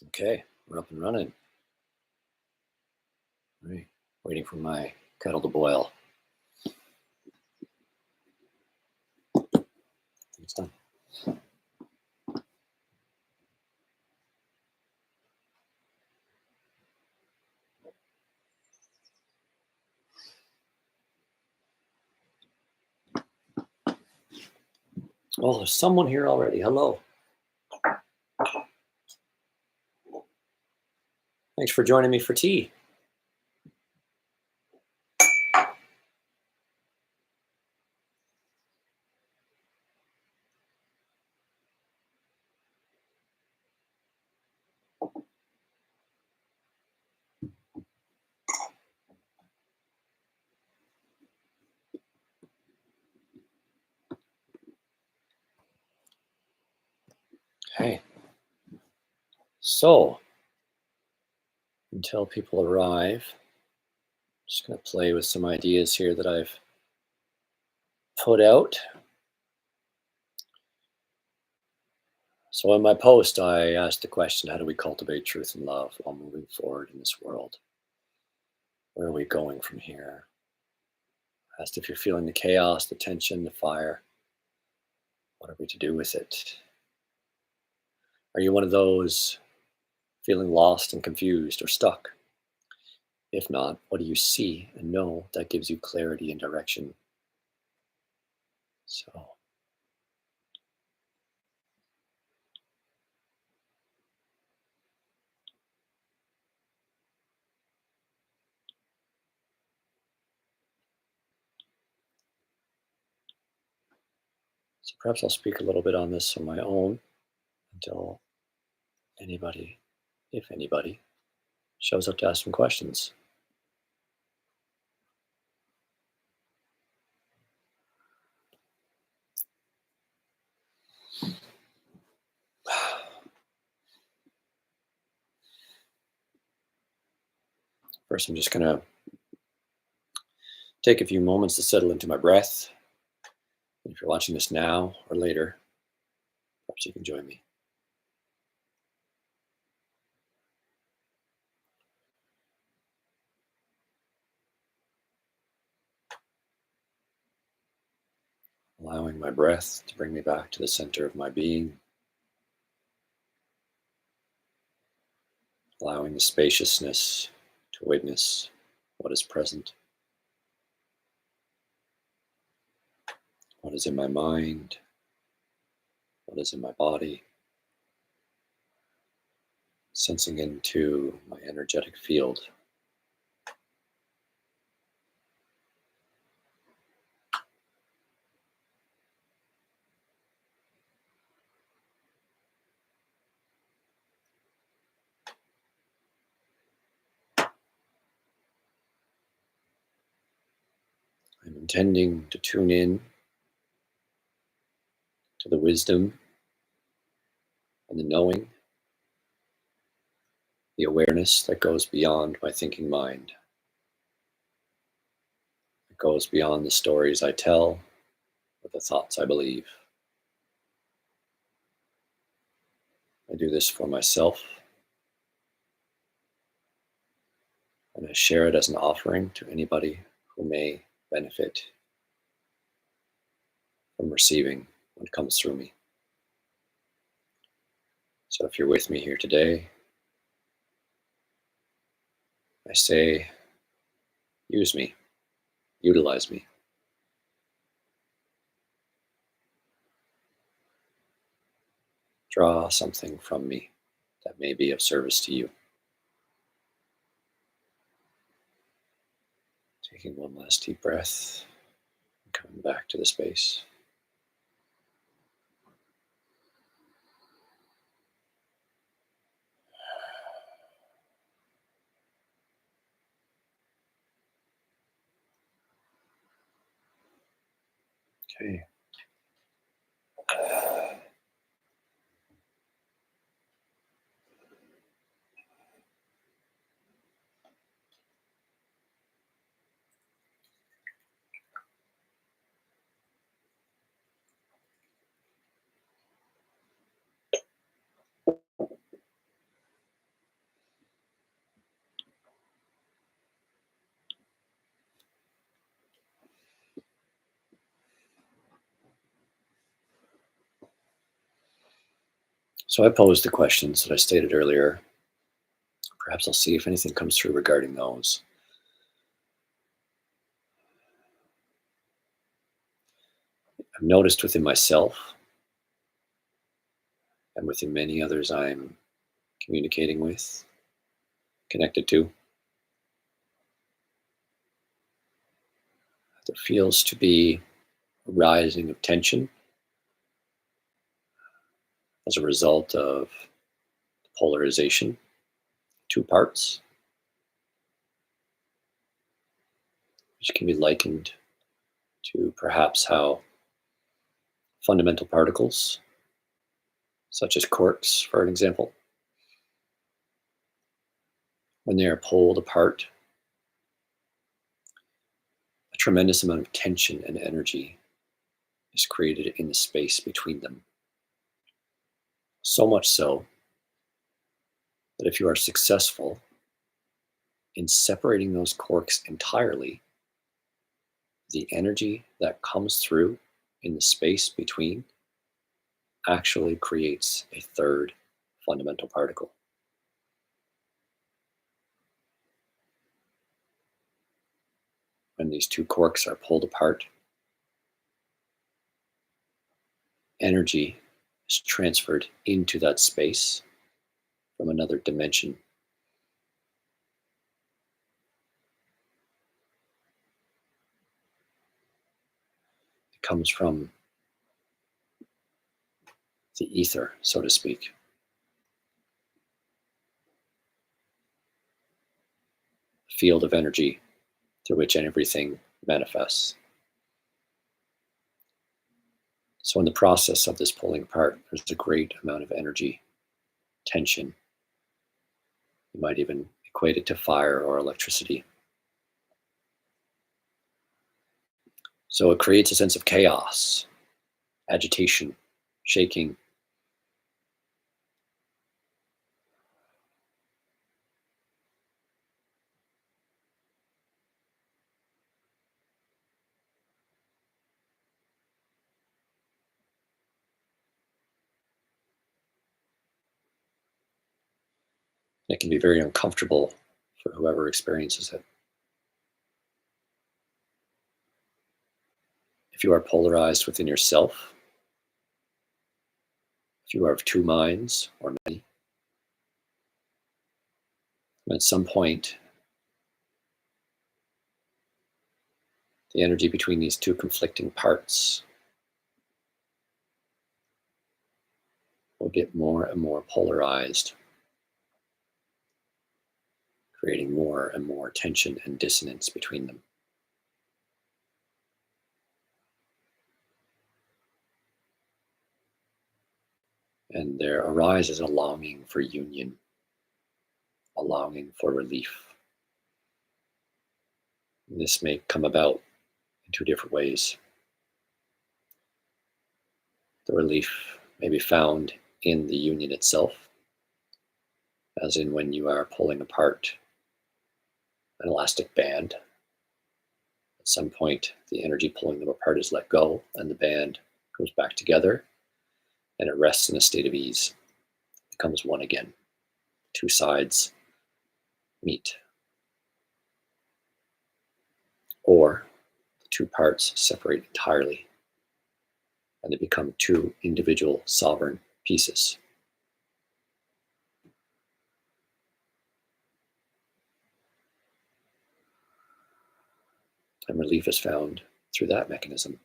Okay, we're up and running. All right, waiting for my kettle to boil. It's done. Oh, there's someone here already. Hello. Thanks for joining me for tea. Hey, so until people arrive, I'm just going to play with some ideas here that I've put out. So in my post, I asked the question, how do we cultivate truth and love while moving forward in this world? Where are we going from here? I asked if you're feeling the chaos, the tension, the fire. What are we to do with it? Are you one of those feeling lost and confused or stuck? If not, what do you see and know that gives you clarity and direction? So, so perhaps I'll speak a little bit on this on my own until anybody, if anybody, shows up to ask some questions. First, I'm just going to take a few moments to settle into my breath. And if you're watching this now or later, perhaps you can join me. Allowing my breath to bring me back to the center of my being, allowing the spaciousness to witness what is present, what is in my mind, what is in my body, sensing into my energetic field. I'm intending to tune in to the wisdom and the knowing, the awareness that goes beyond my thinking mind. It goes beyond the stories I tell or the thoughts I believe. I do this for myself, and I share it as an offering to anybody who may benefit from receiving what comes through me. So if you're with me here today, I say, use me, utilize me. Draw something from me that may be of service to you. Taking one last deep breath, and coming back to the space. Okay. So I posed the questions that I stated earlier. Perhaps I'll see if anything comes through regarding those. I've noticed within myself and within many others I'm communicating with, connected to, there feels to be a rising of tension as a result of polarization, two parts, which can be likened to perhaps how fundamental particles, such as quarks, for an example, when they are pulled apart, a tremendous amount of tension and energy is created in the space between them. So much so that if you are successful in separating those quarks entirely, the energy that comes through in the space between actually creates a third fundamental particle. When these two quarks are pulled apart, energy is transferred into that space from another dimension. It comes from the ether, so to speak. The field of energy through which everything manifests. So, in the process of this pulling apart, there's a great amount of energy, tension. You might even equate it to fire or electricity. So, it creates a sense of chaos, agitation, shaking. It can be very uncomfortable for whoever experiences it. If you are polarized within yourself, if you are of two minds or many, at some point, the energy between these two conflicting parts will get more and more polarized, creating more and more tension and dissonance between them. And there arises a longing for union, a longing for relief. And this may come about in two different ways. The relief may be found in the union itself, as in when you are pulling apart an elastic band. At some point, the energy pulling them apart is let go, and the band goes back together, and it rests in a state of ease. It becomes one again. Two sides meet. Or the two parts separate entirely, and they become two individual sovereign pieces. And relief is found through that mechanism.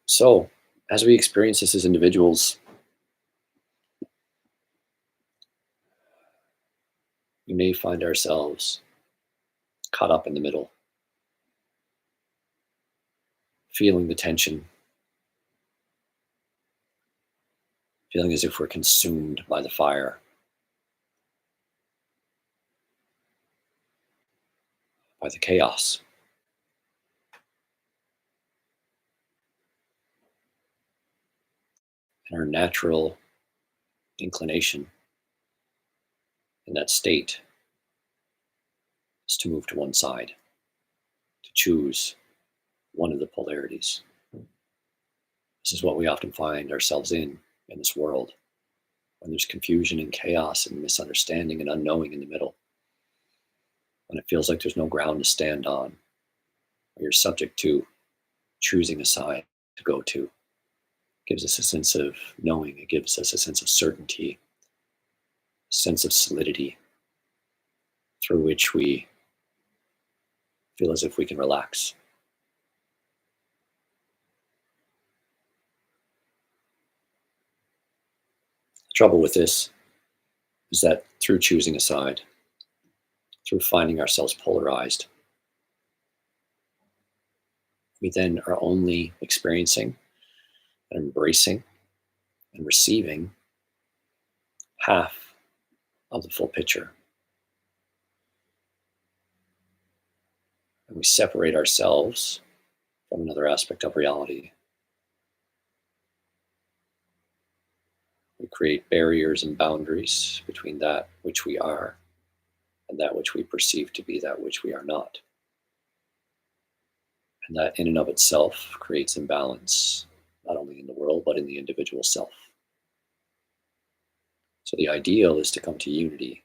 So, as we experience this as individuals, we may find ourselves caught up in the middle, feeling the tension, feeling as if we're consumed by the fire, by the chaos. And our natural inclination in that state is to move to one side, to choose one of the polarities. This is what we often find ourselves in this world, when there's confusion and chaos and misunderstanding and unknowing in the middle, when it feels like there's no ground to stand on, or you're subject to choosing a side to go to. It gives us a sense of knowing, it gives us a sense of certainty, a sense of solidity through which we feel as if we can relax. The trouble with this is that through choosing a side, through finding ourselves polarized, we then are only experiencing and embracing and receiving half of the full picture. And we separate ourselves from another aspect of reality. We create barriers and boundaries between that which we are and that which we perceive to be that which we are not. And that in and of itself creates imbalance, not only in the world, but in the individual self. So the ideal is to come to unity.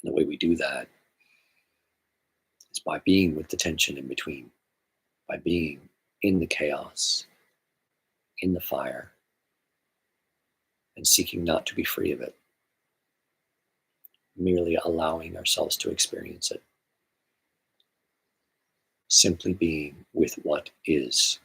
And the way we do that is by being with the tension in between, by being in the chaos, in the fire, and seeking not to be free of it, merely allowing ourselves to experience it. Simply being with what is.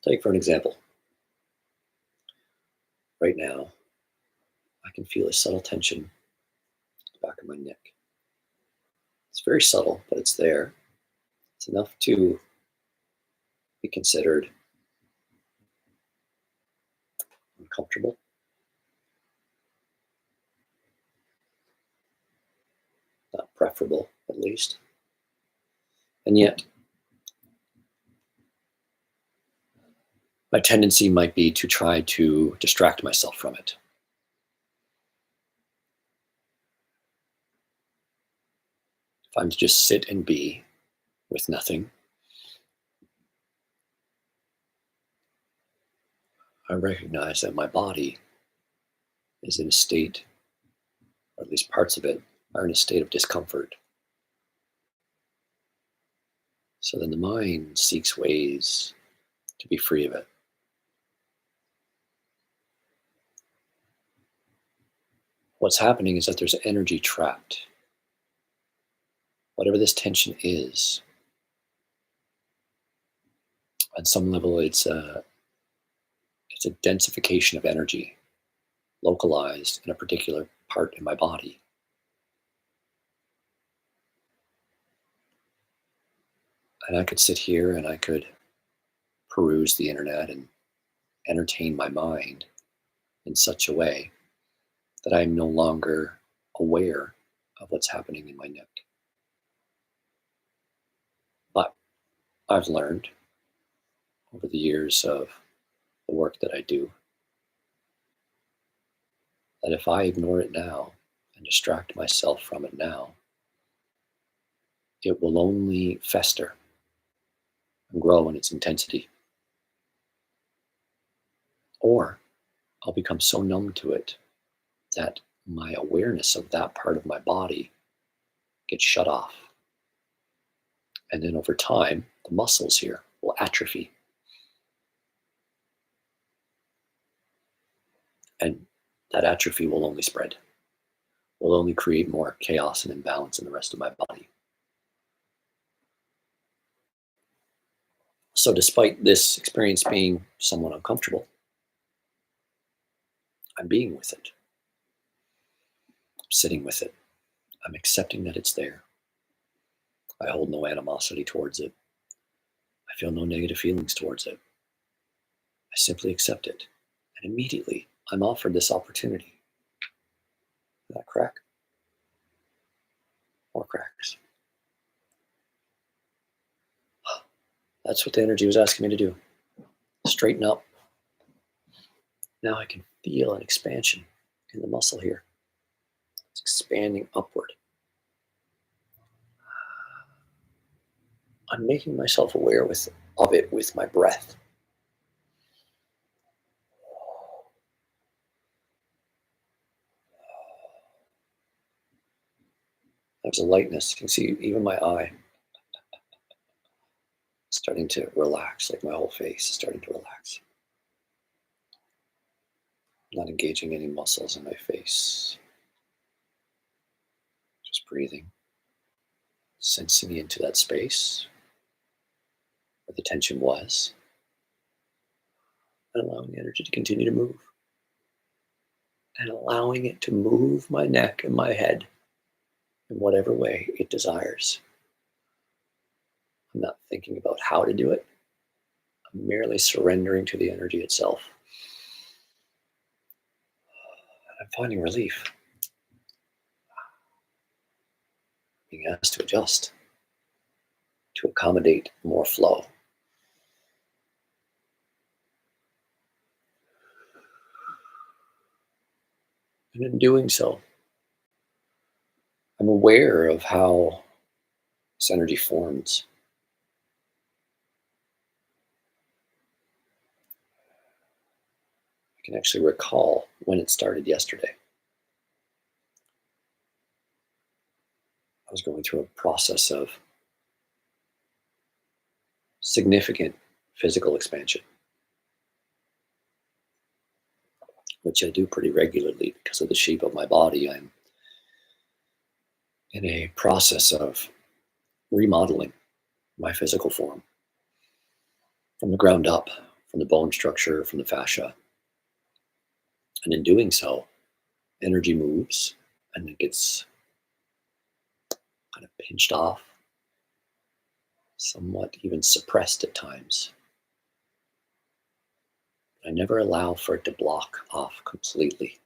Take for an example. Right now, I can feel a subtle tension at the back of my neck. It's very subtle, but it's there. It's enough to be considered uncomfortable, not preferable at least. And yet, my tendency might be to try to distract myself from it. If I'm to just sit and be with nothing, I recognize that my body is in a state, or at least parts of it, are in a state of discomfort. So then the mind seeks ways to be free of it. What's happening is that there's energy trapped. Whatever this tension is, on some level, it's a densification of energy localized in a particular part in my body. And I could sit here and I could peruse the internet and entertain my mind in such a way that I'm no longer aware of what's happening in my neck. But I've learned over the years of the work that I do that if I ignore it now and distract myself from it now, it will only fester and grow in its intensity. Or I'll become so numb to it that my awareness of that part of my body gets shut off. And then over time, the muscles here will atrophy. And that atrophy will only spread, will only create more chaos and imbalance in the rest of my body. So, despite this experience being somewhat uncomfortable, I'm being with it. I'm sitting with it. I'm accepting that it's there. I hold no animosity towards it. I feel no negative feelings towards it. I simply accept it. And immediately I'm offered this opportunity. That crack, more cracks. That's what the energy was asking me to do. Straighten up. Now I can feel an expansion in the muscle here. It's expanding upward. I'm making myself aware of it with my breath. There's a lightness. You can see even my eye starting to relax, like my whole face is starting to relax. I'm not engaging any muscles in my face. Just breathing, sensing into that space where the tension was, and allowing the energy to continue to move. And allowing it to move my neck and my head in whatever way it desires. I'm not thinking about how to do it. I'm merely surrendering to the energy itself. I'm finding relief, being asked to adjust, to accommodate more flow. And in doing so, I'm aware of how this energy forms. I can actually recall when it started yesterday. I was going through a process of significant physical expansion, which I do pretty regularly because of the shape of my body. I'm in a process of remodeling my physical form from the ground up, from the bone structure, from the fascia. And in doing so, energy moves and it gets kind of pinched off, somewhat even suppressed at times. I never allow for it to block off completely.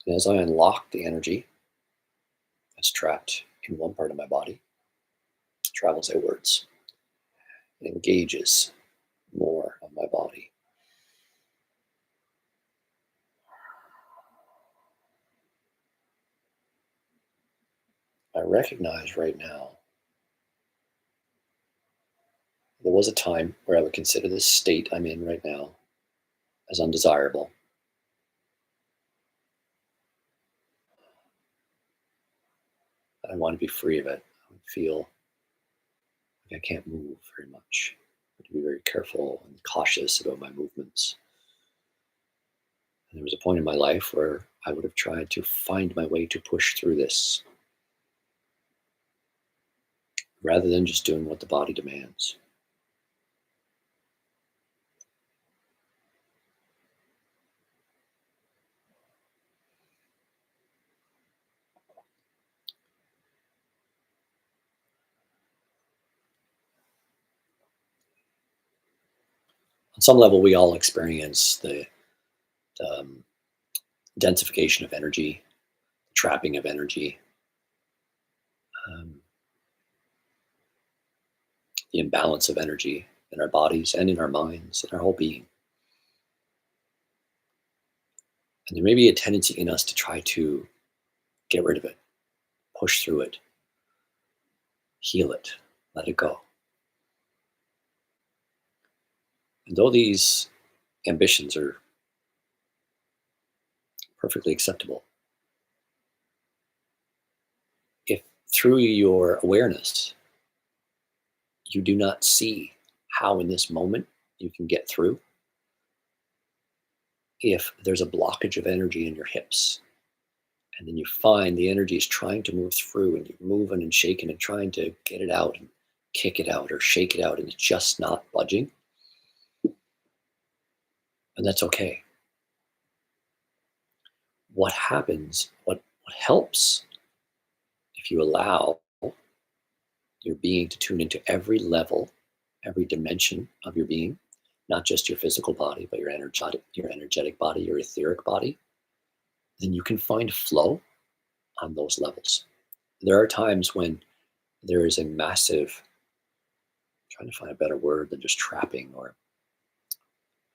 And as I unlock the energy that's trapped in one part of my body, it travels outwards. It engages more of my body. I recognize right now there was a time where I would consider this state I'm in right now as undesirable. I want to be free of it. I would feel like I can't move very much. I have to be very careful and cautious about my movements. And there was a point in my life where I would have tried to find my way to push through this rather than just doing what the body demands. On some level, we all experience the densification of energy, trapping of energy, um, the imbalance of energy in our bodies and in our minds and our whole being. And there may be a tendency in us to try to get rid of it, push through it, heal it, let it go. And though these ambitions are perfectly acceptable, if through your awareness you do not see how in this moment you can get through, if there's a blockage of energy in your hips, and then you find the energy is trying to move through and you're moving and shaking and trying to get it out, and kick it out or shake it out and it's just not budging, and that's okay. What helps if you allow your being to tune into every level, every dimension of your being, not just your physical body, but your energetic body, your etheric body, then you can find flow on those levels. There are times when there is a massive, trying to find a better word than just trapping, or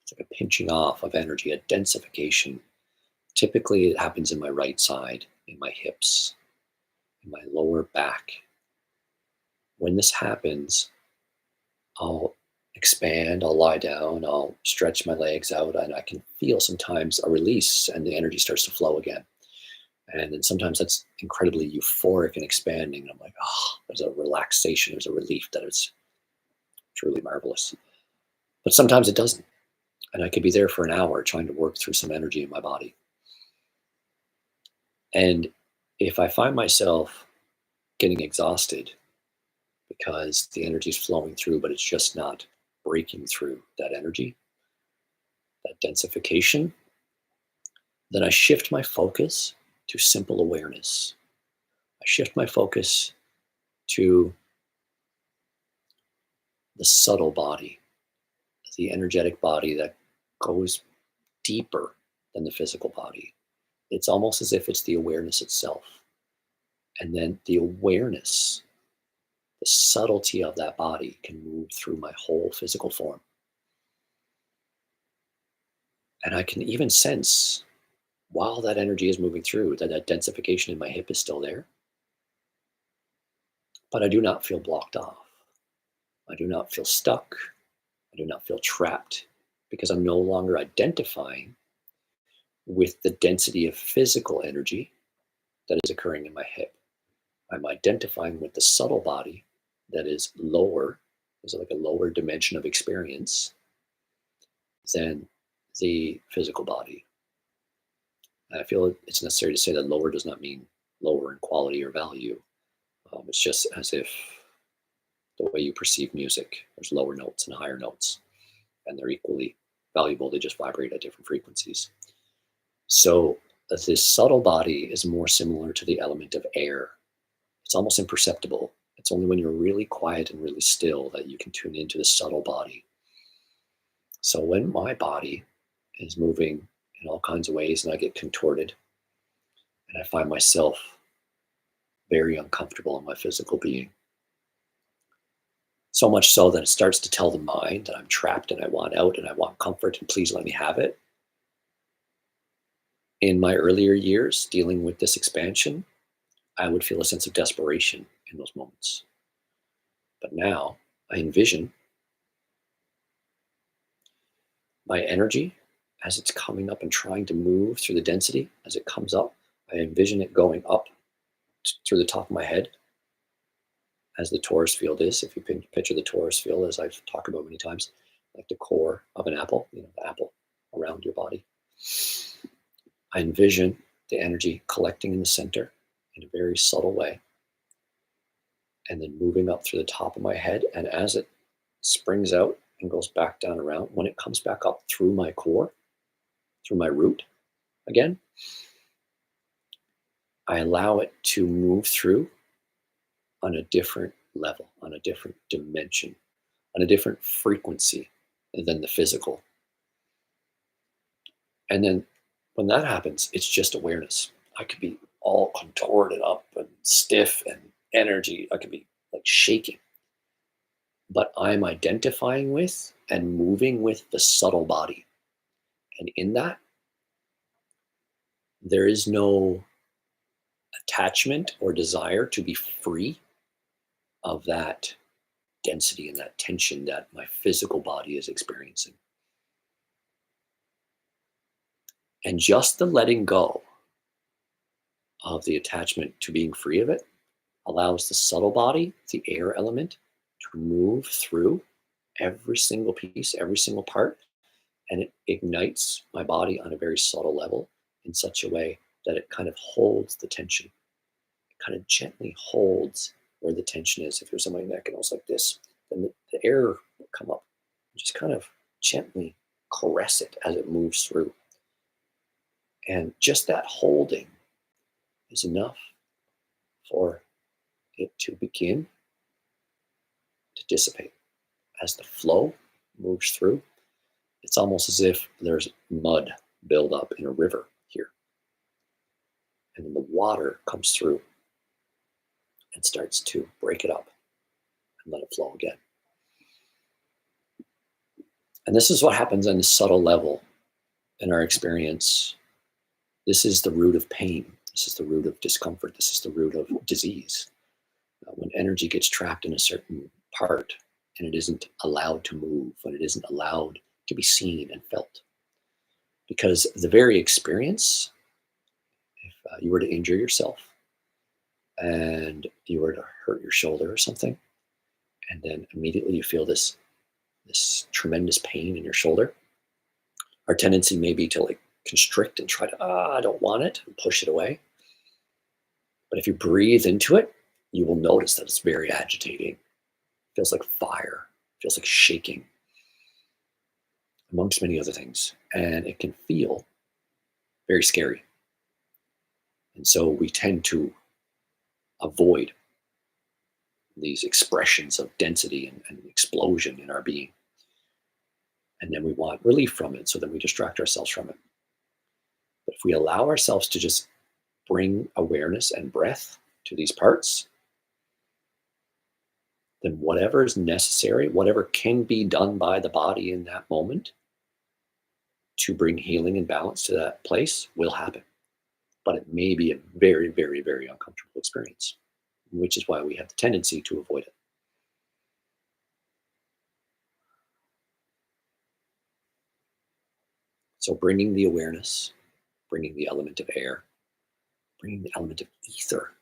it's like a pinching off of energy, a densification. Typically, it happens in my right side, in my hips, in my lower back. When this happens, I'll expand, I'll lie down, I'll stretch my legs out, and I can feel sometimes a release and the energy starts to flow again. And then sometimes that's incredibly euphoric and expanding. And I'm like, oh, there's a relaxation, there's a relief that is truly marvelous. But sometimes it doesn't. And I could be there for an hour trying to work through some energy in my body. And if I find myself getting exhausted because the energy is flowing through, but it's just not breaking through that energy, that densification, then I shift my focus to simple awareness. I shift my focus to the subtle body, the energetic body that goes deeper than the physical body. It's almost as if it's the awareness itself. And then the awareness, the subtlety of that body can move through my whole physical form. And I can even sense while that energy is moving through that densification in my hip is still there, but I do not feel blocked off. I do not feel stuck. I do not feel trapped because I'm no longer identifying with the density of physical energy that is occurring in my hip. I'm identifying with the subtle body that is lower, is like a lower dimension of experience than the physical body. And I feel it's necessary to say that lower does not mean lower in quality or value. It's just as if the way you perceive music, there's lower notes and higher notes, and they're equally valuable. They just vibrate at different frequencies. So this subtle body is more similar to the element of air. It's almost imperceptible. It's only when you're really quiet and really still that you can tune into the subtle body. So when my body is moving in all kinds of ways and I get contorted and I find myself very uncomfortable in my physical being, so much so that it starts to tell the mind that I'm trapped and I want out and I want comfort and please let me have it. In my earlier years dealing with this expansion, I would feel a sense of desperation in those moments. But now I envision my energy as it's coming up and trying to move through the density. As it comes up, I envision it going up through the top of my head, as the torus field is. If you picture the torus field, as I've talked about many times, like the core of an apple, the apple around your body. I envision the energy collecting in the center in a very subtle way, and then moving up through the top of my head. And as it springs out and goes back down around, when it comes back up through my core, through my root again, I allow it to move through on a different level, on a different dimension, on a different frequency than the physical. And then when that happens, it's just awareness. I could be all contorted up and stiff and energy. I could be like shaking. But I'm identifying with and moving with the subtle body. And in that, there is no attachment or desire to be free of that density and that tension that my physical body is experiencing. And just the letting go of the attachment to being free of it allows the subtle body, the air element, to move through every single piece, every single part, and it ignites my body on a very subtle level in such a way that it kind of holds the tension. It kind of gently holds where the tension is. If there's on my neck and I was like this, then the air will come up. Just kind of gently caress it as it moves through. And just that holding is enough for it to begin to dissipate. As the flow moves through, it's almost as if there's mud build up in a river here. And then the water comes through and starts to break it up and let it flow again. And this is what happens on a subtle level in our experience. This is the root of pain. This is the root of discomfort. This is the root of disease. When energy gets trapped in a certain part and it isn't allowed to move, when it isn't allowed to be seen and felt. Because the very experience, if you were to injure yourself and you were to hurt your shoulder or something, and then immediately you feel this tremendous pain in your shoulder, our tendency may be to like constrict and try to, I don't want it, and push it away. But if you breathe into it, you will notice that it's very agitating. It feels like fire, it feels like shaking, amongst many other things. And it can feel very scary. And so we tend to avoid these expressions of density and explosion in our being. And then we want relief from it, so then we distract ourselves from it. But if we allow ourselves to just bring awareness and breath to these parts, then whatever is necessary, whatever can be done by the body in that moment to bring healing and balance to that place will happen. But it may be a very, very, very uncomfortable experience, which is why we have the tendency to avoid it. So bringing the awareness, bringing the element of air, bringing the element of ether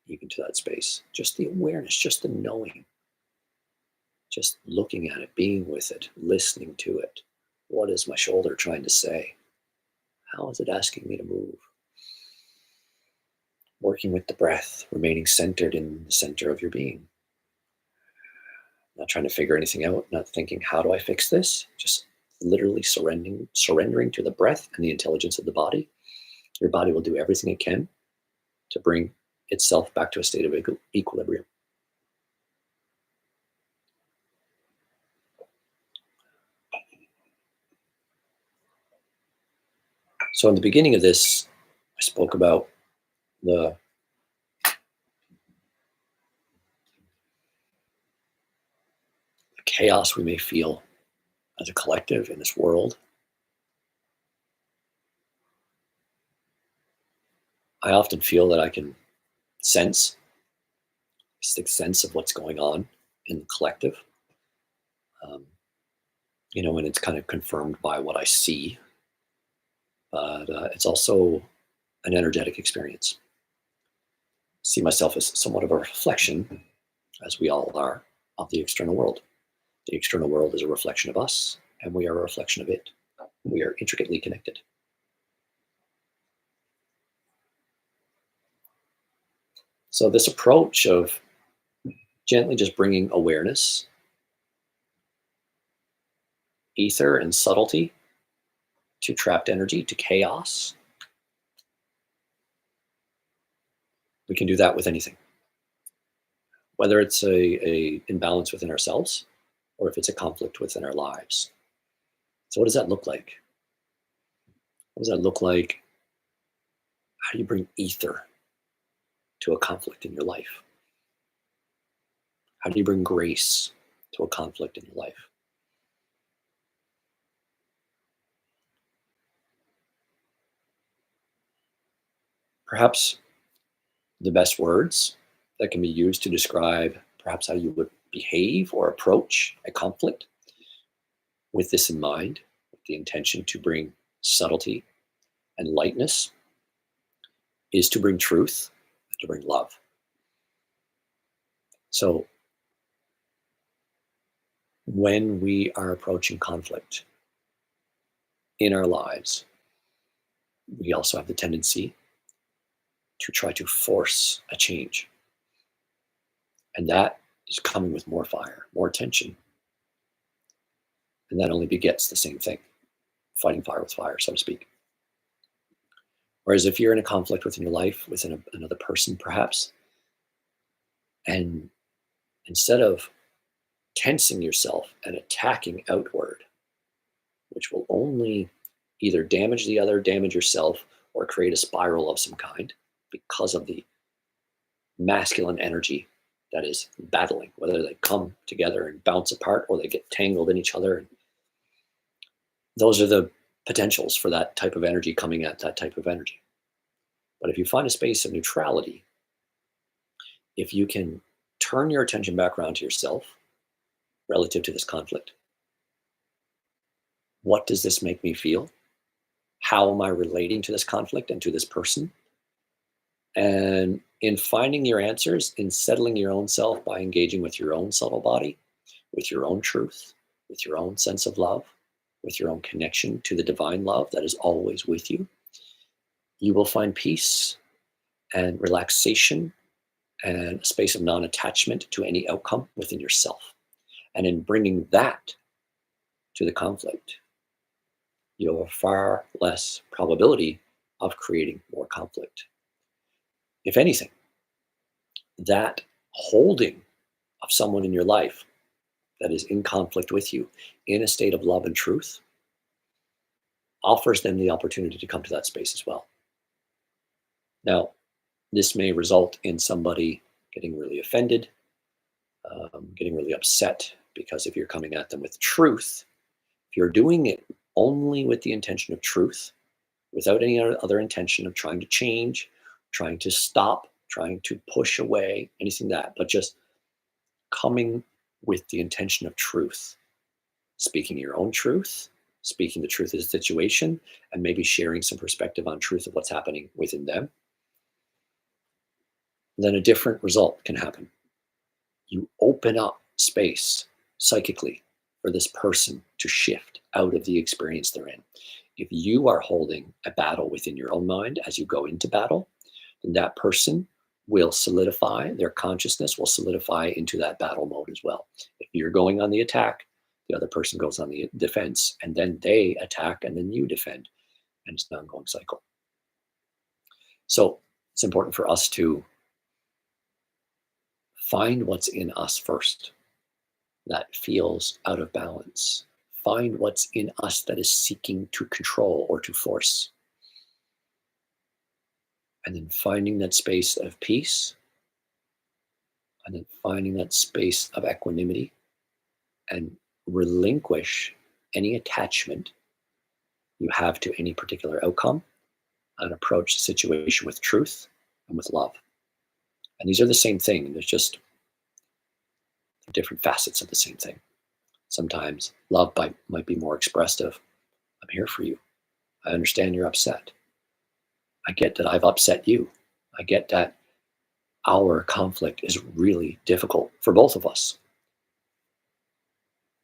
even to that space, just the awareness, just the knowing, just looking at it, being with it, listening to it. What is my shoulder trying to say? How is it asking me to move? Working with the breath, remaining centered in the center of your being. Not trying to figure anything out, not thinking, how do I fix this? Just literally surrendering to the breath and the intelligence of the body. Your body will do everything it can to bring itself back to a state of equilibrium. So in the beginning of this, I spoke about the chaos we may feel as a collective in this world. I often feel that I can sense, sixth sense of what's going on in the collective. Um, and it's kind of confirmed by what I see, but it's also an energetic experience. See myself as somewhat of a reflection, as we all are, of the external world. The external world is a reflection of us, and we are a reflection of it. We are intricately connected. So this approach of gently just bringing awareness, ether, and subtlety to trapped energy, to chaos, we can do that with anything. Whether it's a imbalance within ourselves or if it's a conflict within our lives. So what does that look like? What does that look like? How do you bring ether to a conflict in your life? How do you bring grace to a conflict in your life? Perhaps the best words that can be used to describe perhaps how you would behave or approach a conflict with this in mind, with the intention to bring subtlety and lightness, is to bring truth, to bring love. So when we are approaching conflict in our lives, we also have the tendency to try to force a change. And that is coming with more fire, more tension. And that only begets the same thing, fighting fire with fire, so to speak. Whereas if you're in a conflict within your life, within another person perhaps, and instead of tensing yourself and attacking outward, which will only either damage the other, damage yourself, or create a spiral of some kind because of the masculine energy that is battling, whether they come together and bounce apart or they get tangled in each other. And those are the potentials for that type of energy coming at that type of energy. But if you find a space of neutrality, if you can turn your attention back around to yourself relative to this conflict, what does this make me feel? How am I relating to this conflict and to this person? And in finding your answers, in settling your own self by engaging with your own subtle body, with your own truth, with your own sense of love, with your own connection to the divine love that is always with you, you will find peace and relaxation and a space of non-attachment to any outcome within yourself. And in bringing that to the conflict, you have a far less probability of creating more conflict. If anything, that holding of someone in your life that is in conflict with you in a state of love and truth offers them the opportunity to come to that space as well. Now, this may result in somebody getting really offended, getting really upset, because if you're coming at them with truth, if you're doing it only with the intention of truth, without any other intention of trying to change, trying to stop, trying to push away, anything that, but just coming with the intention of truth, speaking your own truth, speaking the truth of the situation, and maybe sharing some perspective on truth of what's happening within them, then a different result can happen. You open up space psychically for this person to shift out of the experience they're in. If you are holding a battle within your own mind as you go into battle, then that person will solidify, their consciousness will solidify into that battle mode as well. If you're going on the attack, the other person goes on the defense, and then they attack, and then you defend, and it's an ongoing cycle. So it's important for us to find what's in us first that feels out of balance. Find what's in us that is seeking to control or to force. And then finding that space of peace, and then finding that space of equanimity, and relinquish any attachment you have to any particular outcome, and approach the situation with truth and with love. And these are the same thing. There's just different facets of the same thing. Sometimes love might be more expressive. I'm here for you. I understand you're upset. I get that I've upset you. I get that our conflict is really difficult for both of us.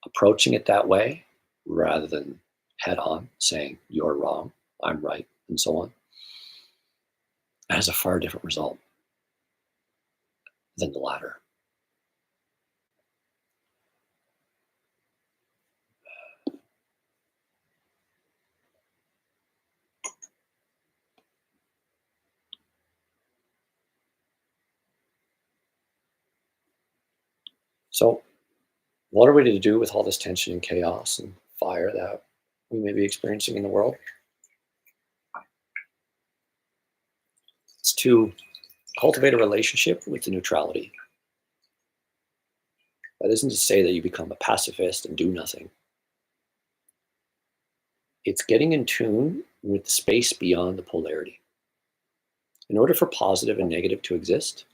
Approaching it that way, rather than head on saying, you're wrong, I'm right, and so on, has a far different result than the latter. So, what are we to do with all this tension and chaos and fire that we may be experiencing in the world? It's to cultivate a relationship with the neutrality. That isn't to say that you become a pacifist and do nothing. It's getting in tune with the space beyond the polarity. In order for positive and negative to exist,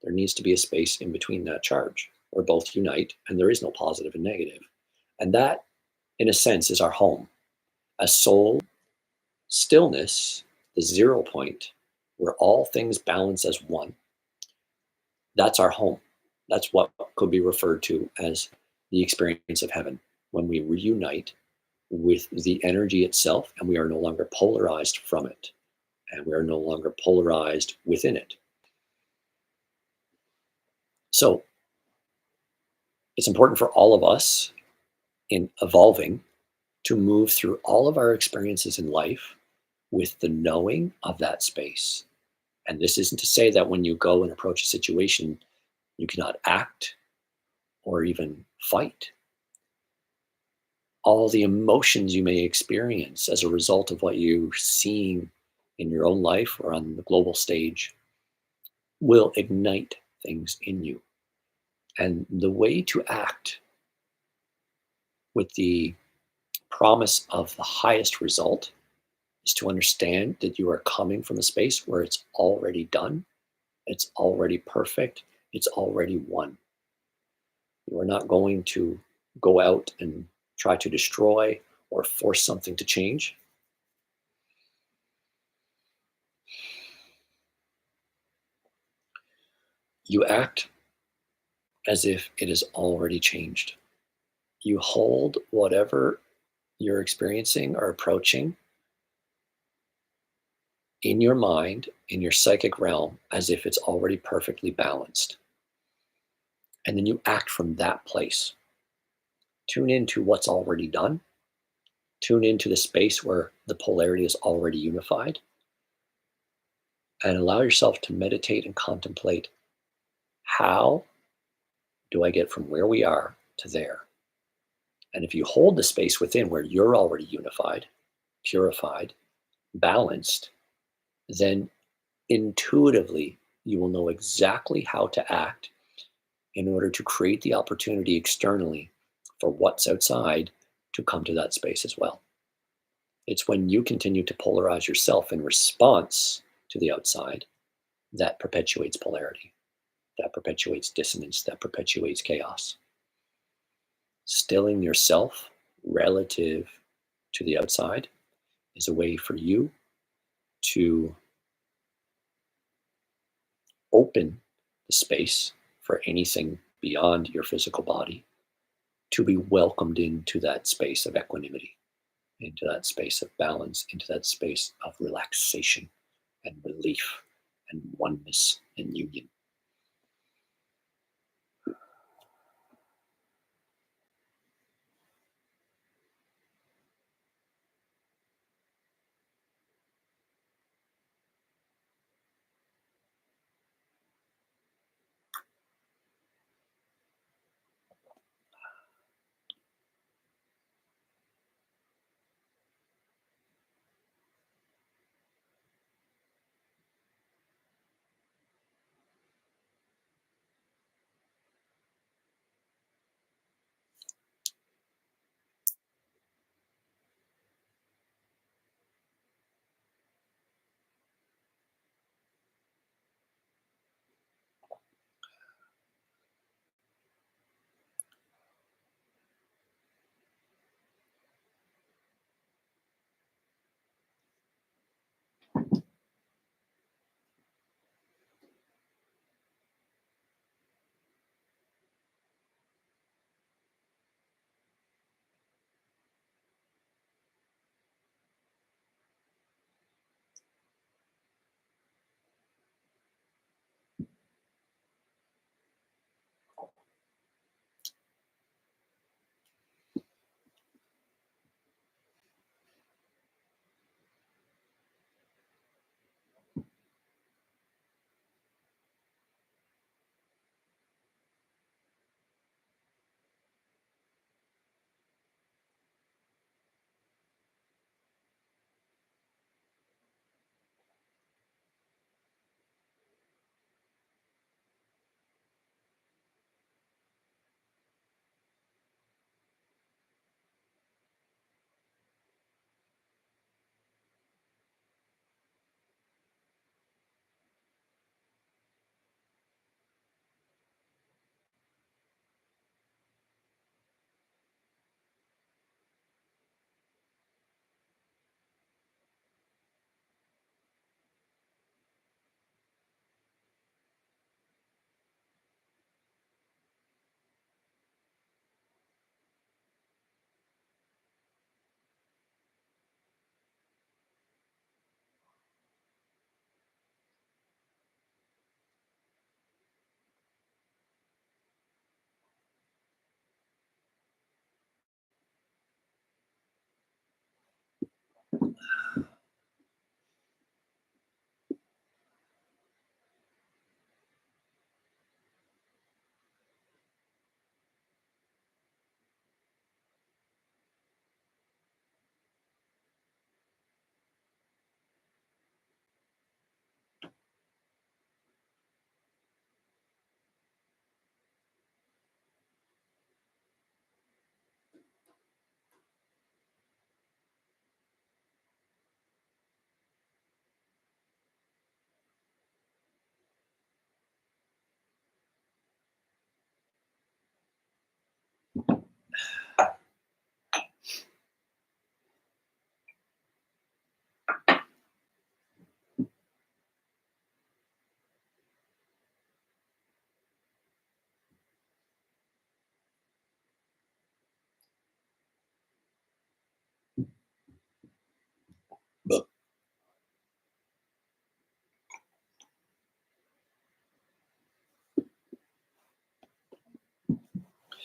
there needs to be a space in between that charge where both unite and there is no positive and negative. And that, in a sense, is our home. A soul stillness, the 0 point, where all things balance as one. That's our home. That's what could be referred to as the experience of heaven, when we reunite with the energy itself and we are no longer polarized from it, and we are no longer polarized within it. So It's important for all of us in evolving to move through all of our experiences in life with the knowing of that space. And this isn't to say that when you go and approach a situation, you cannot act or even fight. All the emotions you may experience as a result of what you're seeing in your own life or on the global stage will ignite things in you. And the way to act with the promise of the highest result is to understand that you are coming from a space where it's already done, it's already perfect, it's already won. You are not going to go out and try to destroy or force something to change. You act as if it is already changed. You hold whatever you're experiencing or approaching in your mind, in your psychic realm, as if it's already perfectly balanced. And then you act from that place. Tune into what's already done. Tune into the space where the polarity is already unified. And allow yourself to meditate and contemplate, how do I get from where we are to there? And if you hold the space within where you're already unified, purified, balanced, then intuitively you will know exactly how to act in order to create the opportunity externally for what's outside to come to that space as well. It's when you continue to polarize yourself in response to the outside that perpetuates polarity, that perpetuates dissonance, that perpetuates chaos. Stilling yourself relative to the outside is a way for you to open the space for anything beyond your physical body to be welcomed into that space of equanimity, into that space of balance, into that space of relaxation and relief and oneness and union.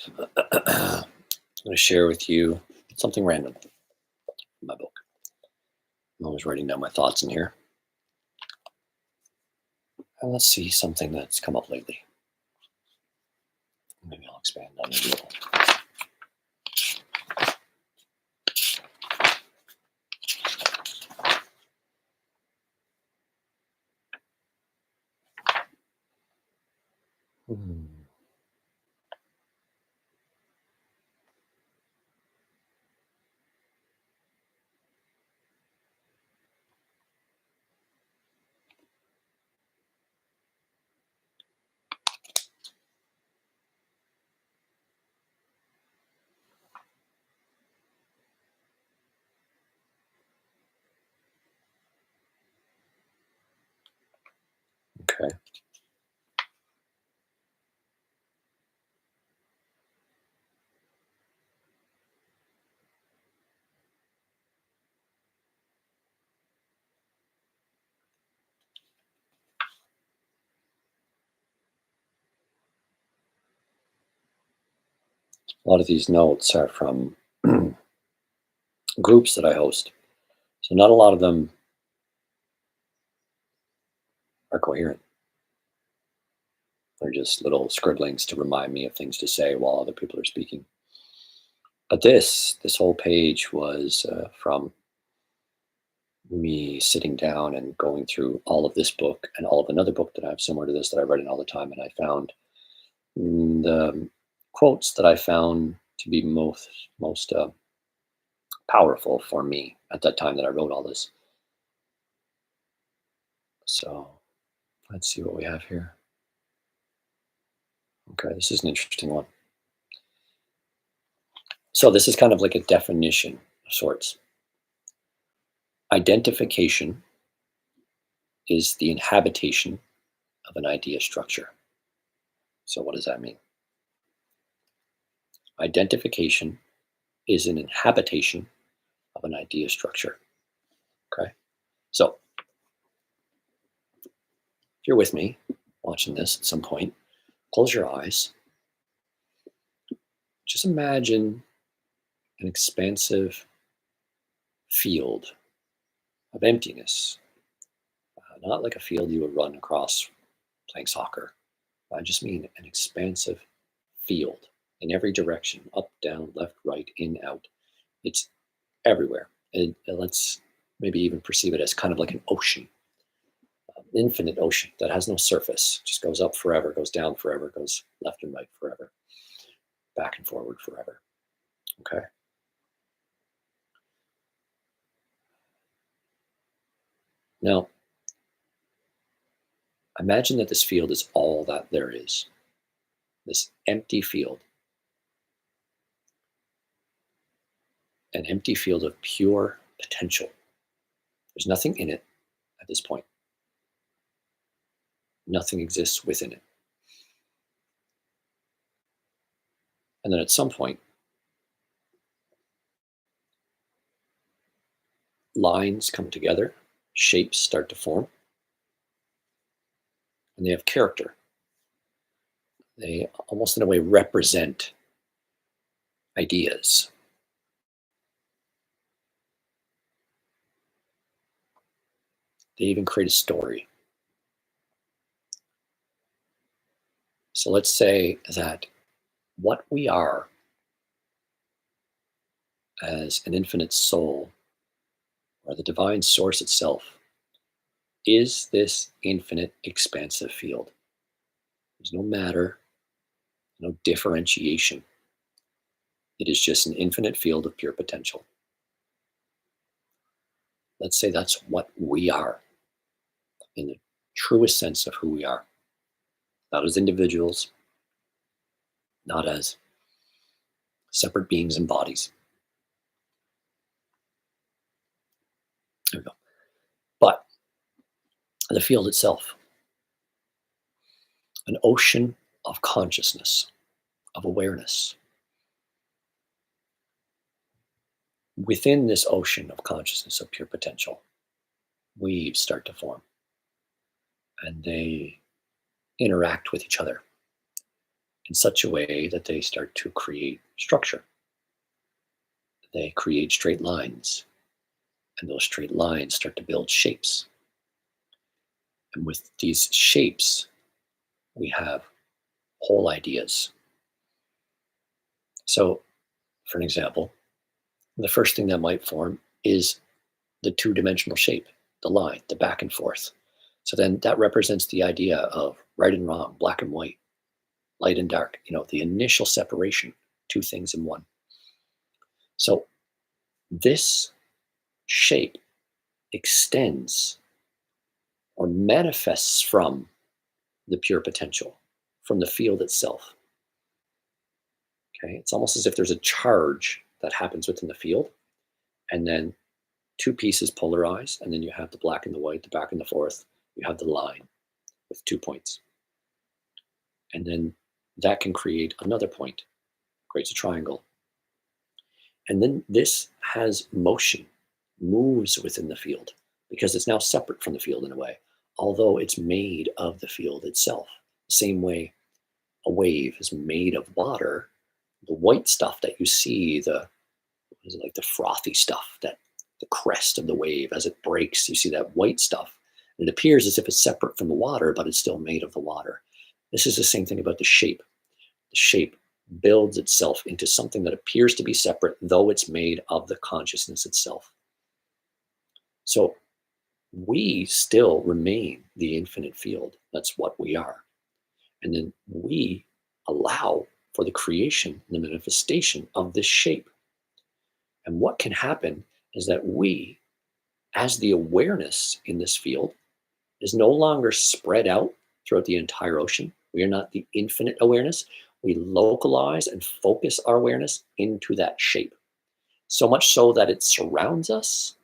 I'm going to share with you something random from my book. I'm always writing down my thoughts in here. And let's see something that's come up lately. Maybe I'll expand on it a little. Hmm. Okay. A lot of these notes are from groups that I host. So not a lot of them are coherent. They're just little scribblings to remind me of things to say while other people are speaking. But this whole page was from me sitting down and going through all of this book and all of another book that I have similar to this that I read in all the time, and I found the quotes that I found to be most powerful for me at that time that I wrote all this. So let's see what we have here. Okay, this is an interesting one. So this is kind of like a definition of sorts. Identification is the inhabitation of an idea structure. So what does that mean? Identification is an inhabitation of an idea structure. Okay. So if you're with me watching this at some point, close your eyes. Just imagine an expansive field of emptiness, not like a field you would run across playing soccer. I just mean an expansive field in every direction, up, down, left, right, in, out. It's everywhere. And let's maybe even perceive it as kind of like an ocean, infinite ocean that has no surface, just goes up forever, goes down forever, goes left and right forever, back and forward forever. Okay. Now, imagine that this field is all that there is, this empty field, an empty field of pure potential. There's nothing in it at this point, nothing exists within it. And then at some point, lines come together, shapes start to form, and they have character. They almost in a way represent ideas. They even create a story. So let's say that what we are as an infinite soul, or the divine source itself, is this infinite expansive field. There's no matter, no differentiation. It is just an infinite field of pure potential. Let's say that's what we are in the truest sense of who we are, not as individuals, not as separate beings and bodies. There we go. But the field itself, an ocean of consciousness, of awareness. Within this ocean of consciousness of pure potential, waves start to form and they interact with each other. in such a way that they start to create structure. They create straight lines, and those straight lines start to build shapes. And with these shapes, we have whole ideas. So, for an example, the first thing that might form is the two-dimensional shape, the line, the back and forth. So then that represents the idea of right and wrong, black and white, light and dark, the initial separation, two things in one. So this shape extends or manifests from the pure potential, from the field itself. Okay, it's almost as if there's a charge that happens within the field, and then two pieces polarize, and then you have the black and the white, the back and the forth. You have the line with 2 points. And then that can create another point, creates a triangle. And then this has motion, moves within the field because it's now separate from the field in a way, although it's made of the field itself. The same way a wave is made of water, the white stuff that you see, like the frothy stuff, that the crest of the wave as it breaks, you see that white stuff. It appears as if it's separate from the water, but it's still made of the water. This is the same thing about the shape. The shape builds itself into something that appears to be separate, though it's made of the consciousness itself. So we still remain the infinite field. That's what we are. And then we allow for the creation and the manifestation of this shape. And what can happen is that we, as the awareness in this field, is no longer spread out throughout the entire ocean. We are not the infinite awareness. We localize and focus our awareness into that shape. So much so that it surrounds us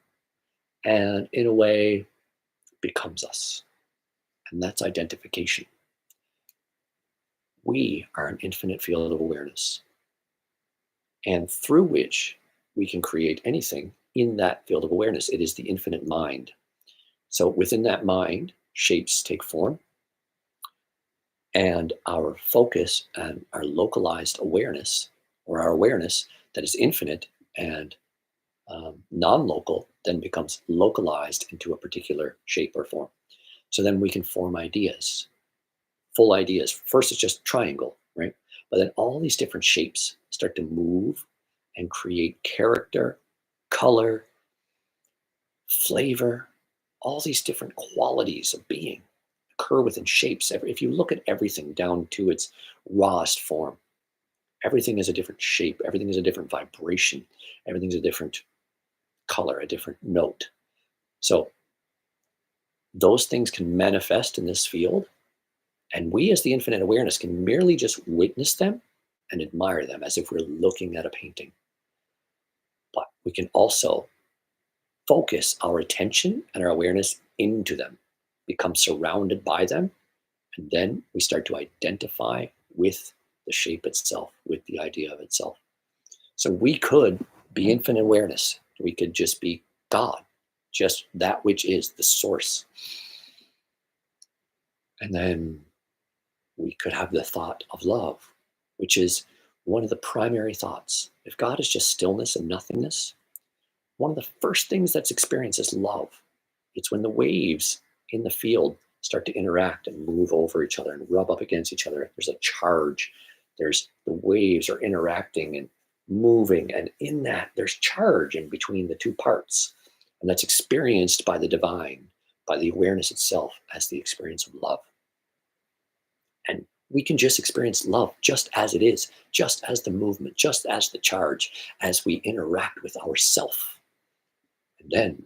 and, in a way, becomes us. And that's identification. We are an infinite field of awareness, and through which we can create anything in that field of awareness. It is the infinite mind. So within that mind, shapes take form, and our focus and our localized awareness, or our awareness that is infinite and non-local, then becomes localized into a particular shape or form. So then we can form ideas, full ideas. First, it's just triangle, right? But then all these different shapes start to move and create character, color, flavor, all these different qualities of being occur within shapes. If you look at everything down to its rawest form, everything is a different shape, everything is a different vibration, everything's a different color, a different note. So those things can manifest in this field, and we as the infinite awareness can merely just witness them and admire them as if we're looking at a painting. But we can also focus our attention and our awareness into them, become surrounded by them, and then we start to identify with the shape itself, with the idea of itself. So we could be infinite awareness. We could just be God, just that which is the source. And then we could have the thought of love, which is one of the primary thoughts. If God is just stillness and nothingness, one of the first things that's experienced is love. It's when the waves in the field start to interact and move over each other and rub up against each other. There's a charge. There's the waves are interacting and moving, and in that there's charge in between the two parts, and that's experienced by the divine, by the awareness itself as the experience of love. And we can just experience love just as it is, just as the movement, just as the charge, as we interact with ourself. And then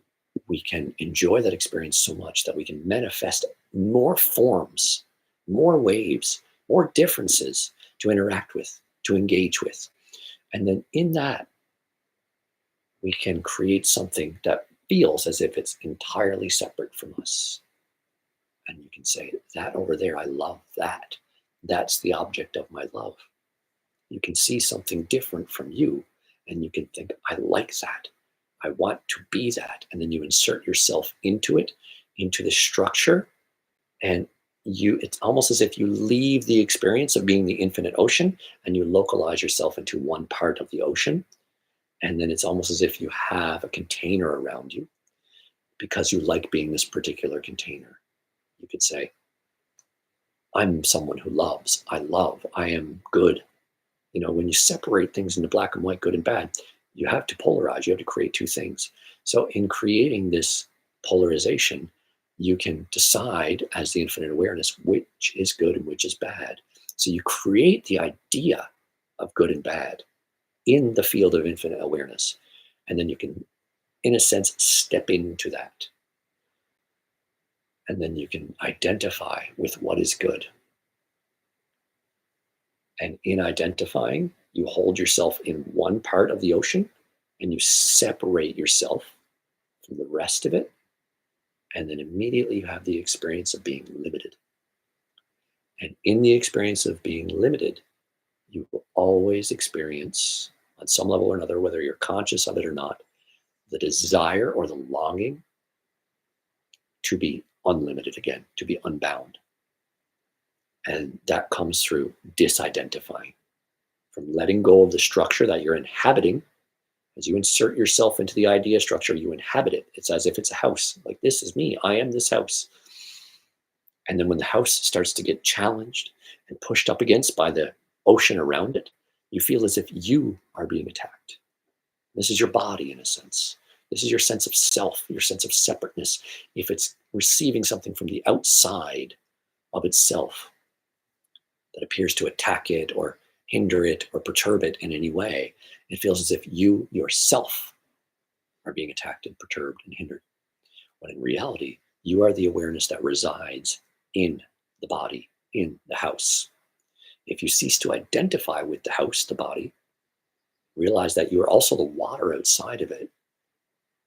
we can enjoy that experience so much that we can manifest more forms, more waves, more differences to interact with, to engage with. And then in that, we can create something that feels as if it's entirely separate from us. And you can say, that over there, I love that. That's the object of my love. You can see something different from you, and you can think, I like that. I want to be that. And then you insert yourself into it, into the structure, and it's almost as if you leave the experience of being the infinite ocean and you localize yourself into one part of the ocean. And then it's almost as if you have a container around you because you like being this particular container. You could say, I'm someone who loves, I love, I am good. When you separate things into black and white, good and bad, you have to polarize, you have to create two things. So in creating this polarization, you can decide as the infinite awareness which is good and which is bad. So you create the idea of good and bad in the field of infinite awareness. And then you can, in a sense, step into that. And then you can identify with what is good. And in identifying, you hold yourself in one part of the ocean and you separate yourself from the rest of it. And then immediately you have the experience of being limited. And in the experience of being limited, you will always experience, on some level or another, whether you're conscious of it or not, the desire or the longing to be unlimited again, to be unbound. And that comes through disidentifying, from letting go of the structure that you're inhabiting. As you insert yourself into the idea structure, you inhabit it. It's as if it's a house. Like, this is me. I am this house. And then when the house starts to get challenged and pushed up against by the ocean around it, you feel as if you are being attacked. This is your body, in a sense. This is your sense of self, your sense of separateness. If it's receiving something from the outside of itself that appears to attack it or hinder it or perturb it in any way, it feels as if you yourself are being attacked and perturbed and hindered. When in reality, you are the awareness that resides in the body, in the house. If you cease to identify with the house, the body, realize that you are also the water outside of it.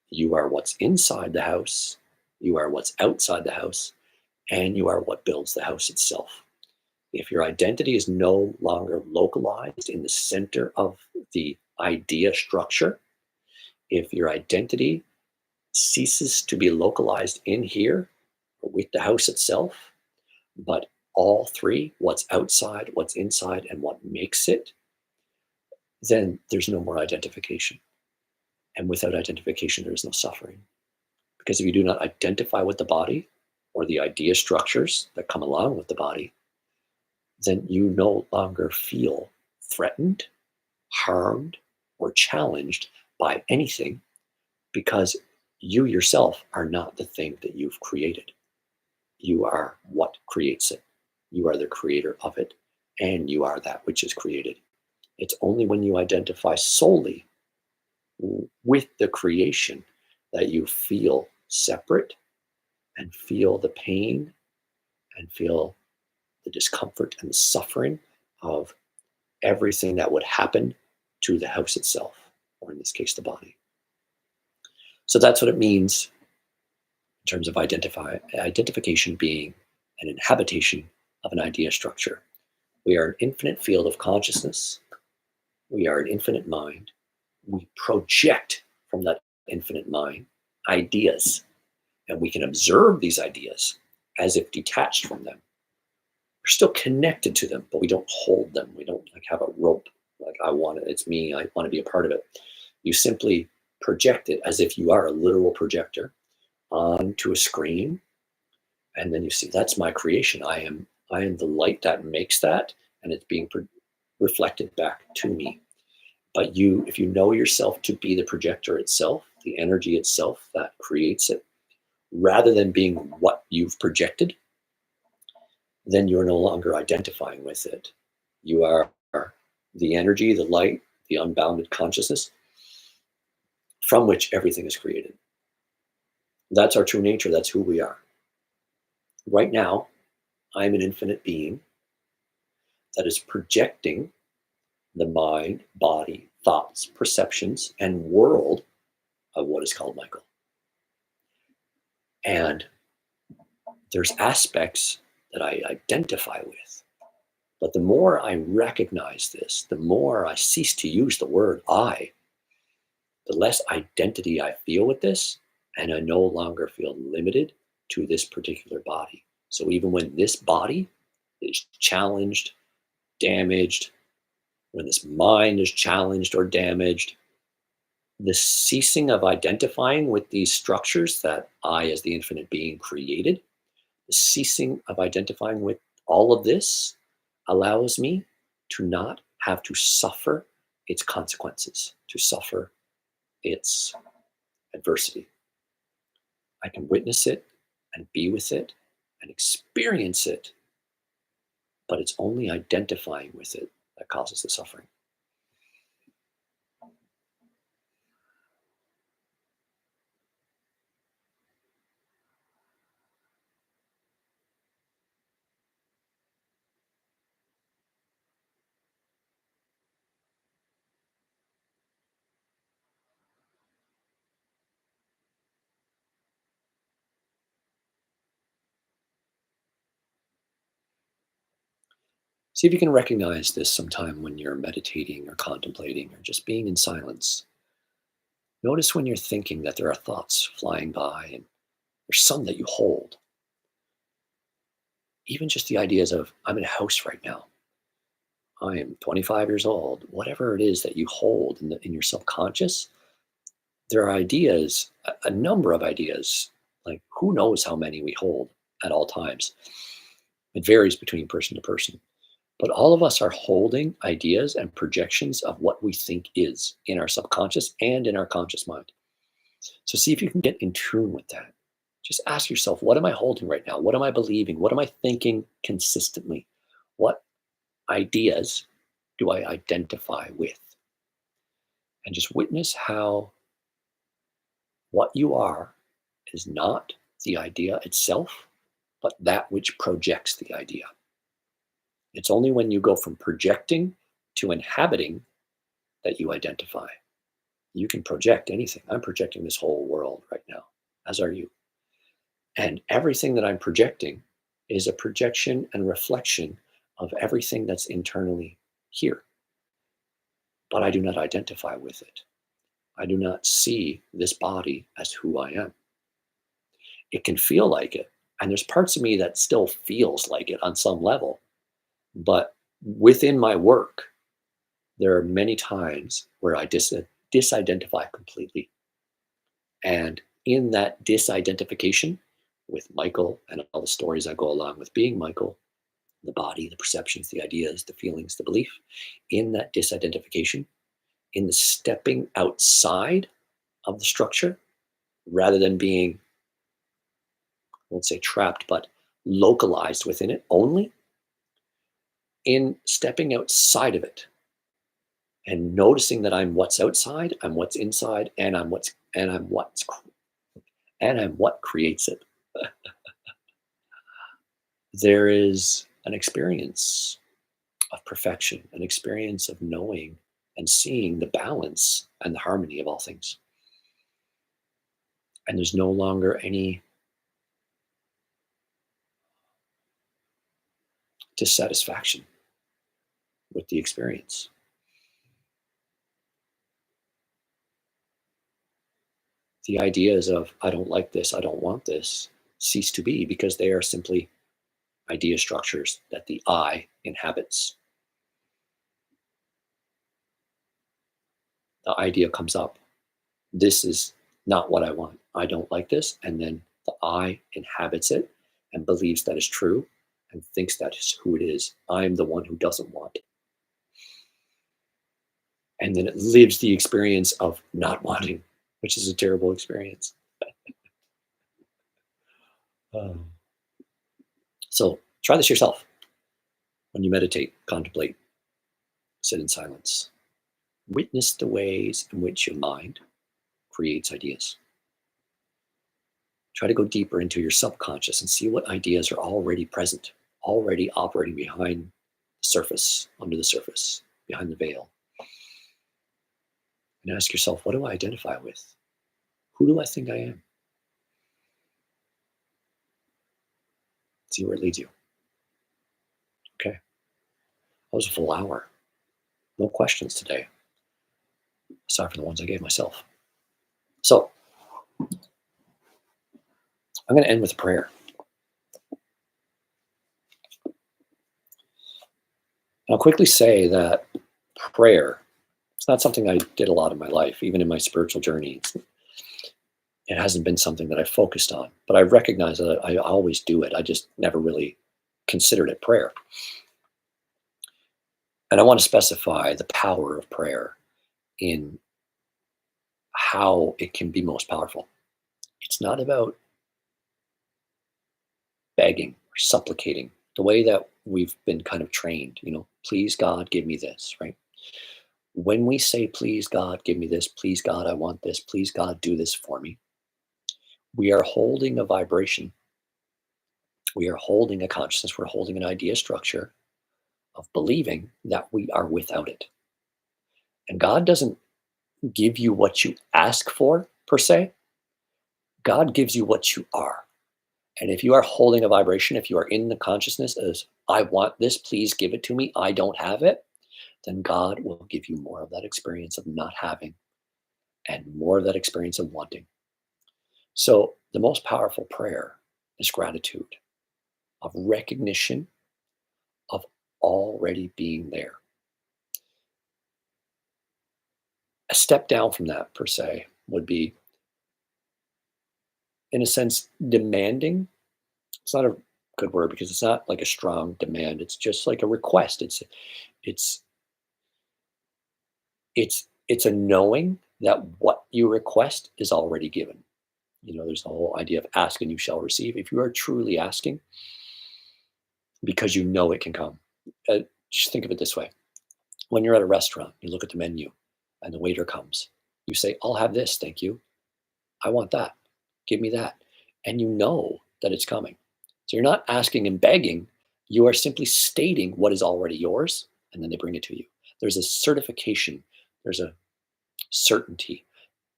You are what's inside the house, you are what's outside the house, and you are what builds the house itself. If your identity is no longer localized in the center of the idea structure, if your identity ceases to be localized in here with the house itself, but all three, what's outside, what's inside, and what makes it, then there's no more identification. And without identification, there is no suffering. Because if you do not identify with the body or the idea structures that come along with the body, then you no longer feel threatened, harmed, or challenged by anything, because you yourself are not the thing that you've created. You are what creates it. You are the creator of it, and you are that which is created. It's only when you identify solely with the creation that you feel separate and feel the pain and feel the discomfort and the suffering of everything that would happen to the house itself, or in this case, the body. So that's what it means in terms of identification being an inhabitation of an idea structure. We are an infinite field of consciousness. We are an infinite mind. We project from that infinite mind ideas, and we can observe these ideas as if detached from them. We're still connected to them, but we don't hold them. We don't like have a rope, like I want it, it's me, I want to be a part of it. You simply project it as if you are a literal projector onto a screen, and then you see, that's my creation. I am the light that makes that, and it's being reflected back to me. But if you know yourself to be the projector itself, the energy itself that creates it, rather than being what you've projected, then you're no longer identifying with it. You are the energy, the light, the unbounded consciousness from which everything is created. That's our true nature. That's who we are. Right now, I'm an infinite being that is projecting the mind, body, thoughts, perceptions, and world of what is called Michael. And there's aspects that I identify with. But the more I recognize this, the more I cease to use the word I, the less identity I feel with this, and I no longer feel limited to this particular body. So even when this body is challenged, damaged, when this mind is challenged or damaged, the ceasing of identifying with these structures that I, as the infinite being, created, the ceasing of identifying with all of this allows me to not have to suffer its consequences, to suffer its adversity. I can witness it and be with it and experience it, but it's only identifying with it that causes the suffering. See if you can recognize this sometime when you're meditating or contemplating or just being in silence. Notice when you're thinking that there are thoughts flying by and there's some that you hold. Even just the ideas of, I'm in a house right now. I am 25 years old. Whatever it is that you hold in your subconscious, there are ideas, a number of ideas, like who knows how many we hold at all times. It varies between person to person. But all of us are holding ideas and projections of what we think is in our subconscious and in our conscious mind. So see if you can get in tune with that. Just ask yourself, what am I holding right now? What am I believing? What am I thinking consistently? What ideas do I identify with? And just witness how what you are is not the idea itself, but that which projects the idea. It's only when you go from projecting to inhabiting that you identify. You can project anything. I'm projecting this whole world right now, as are you. And everything that I'm projecting is a projection and reflection of everything that's internally here. But I do not identify with it. I do not see this body as who I am. It can feel like it. And there's parts of me that still feels like it on some level. But within my work, there are many times where I disidentify completely. And in that disidentification with Michael and all the stories that go along with being Michael, the body, the perceptions, the ideas, the feelings, the belief, in that disidentification, in the stepping outside of the structure, rather than being, I won't say trapped, but localized within it only, in stepping outside of it and noticing that I'm what's outside, I'm what's inside, and I'm what creates it. There is an experience of perfection, an experience of knowing and seeing the balance and the harmony of all things. And there's no longer any dissatisfaction with the experience. The ideas of, I don't like this, I don't want this, cease to be because they are simply idea structures that the I inhabits. The idea comes up. This is not what I want. I don't like this. And then the I inhabits it and believes that is true and thinks that is who it is. I'm the one who doesn't want it. And then it lives the experience of not wanting, which is a terrible experience. Um, so try this yourself when you meditate, contemplate, sit in silence. Witness the ways in which your mind creates ideas. Try to go deeper into your subconscious and see what ideas are already present, already operating behind the surface, under the surface, behind the veil. And ask yourself, what do I identify with? Who do I think I am? See where it leads you. Okay. That was a full hour. No questions today, aside from the ones I gave myself. So, I'm going to end with a prayer. I'll quickly say that prayer, it's not something I did a lot in my life, even in my spiritual journey. It hasn't been something that I focused on, but I recognize that I always do it. I just never really considered it prayer. And I want to specify the power of prayer in how it can be most powerful. It's not about begging or supplicating the way that we've been kind of trained, please God, give me this, right? When we say, please God, give me this, please God, I want this, please God, do this for me, we are holding a vibration. We are holding a consciousness. We're holding an idea structure of believing that we are without it. And God doesn't give you what you ask for, per se. God gives you what you are. And if you are holding a vibration, if you are in the consciousness as, I want this, please give it to me, I don't have it, then God will give you more of that experience of not having and more of that experience of wanting. So the most powerful prayer is gratitude, of recognition of already being there. A step down from that, per se, would be, in a sense, demanding. It's not a good word because it's not like a strong demand. It's just like a request. It's it's a knowing that what you request is already given. There's the whole idea of ask and you shall receive. If you are truly asking because you know it can come, just think of it this way. When you're at a restaurant, you look at the menu and the waiter comes. You say, I'll have this, thank you. I want that. Give me that. And you know that it's coming. So you're not asking and begging. You are simply stating what is already yours, and then they bring it to you. There's a certification. There's a certainty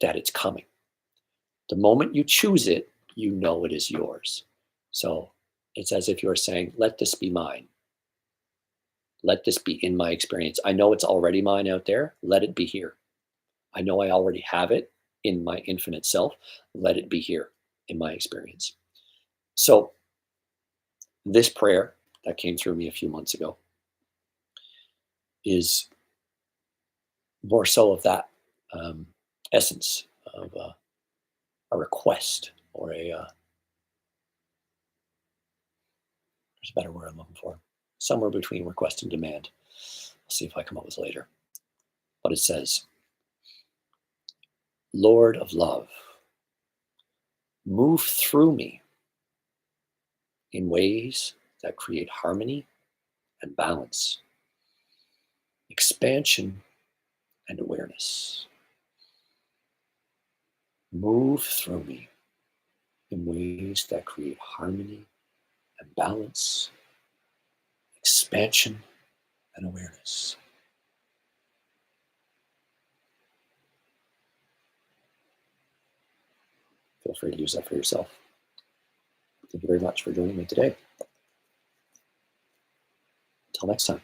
that it's coming. The moment you choose it, you know it is yours. So it's as if you're saying, let this be mine. Let this be in my experience. I know it's already mine out there. Let it be here. I know I already have it in my infinite self. Let it be here in my experience. So this prayer that came through me a few months ago is more so of that essence of a request or there's a better word I'm looking for, somewhere between request and demand. I'll see if I come up with later. But it says, Lord of love, move through me in ways that create harmony and balance, expansion and awareness. Move through me in ways that create harmony and balance, expansion and awareness. Feel free to use that for yourself. Thank you very much for joining me today. Until next time.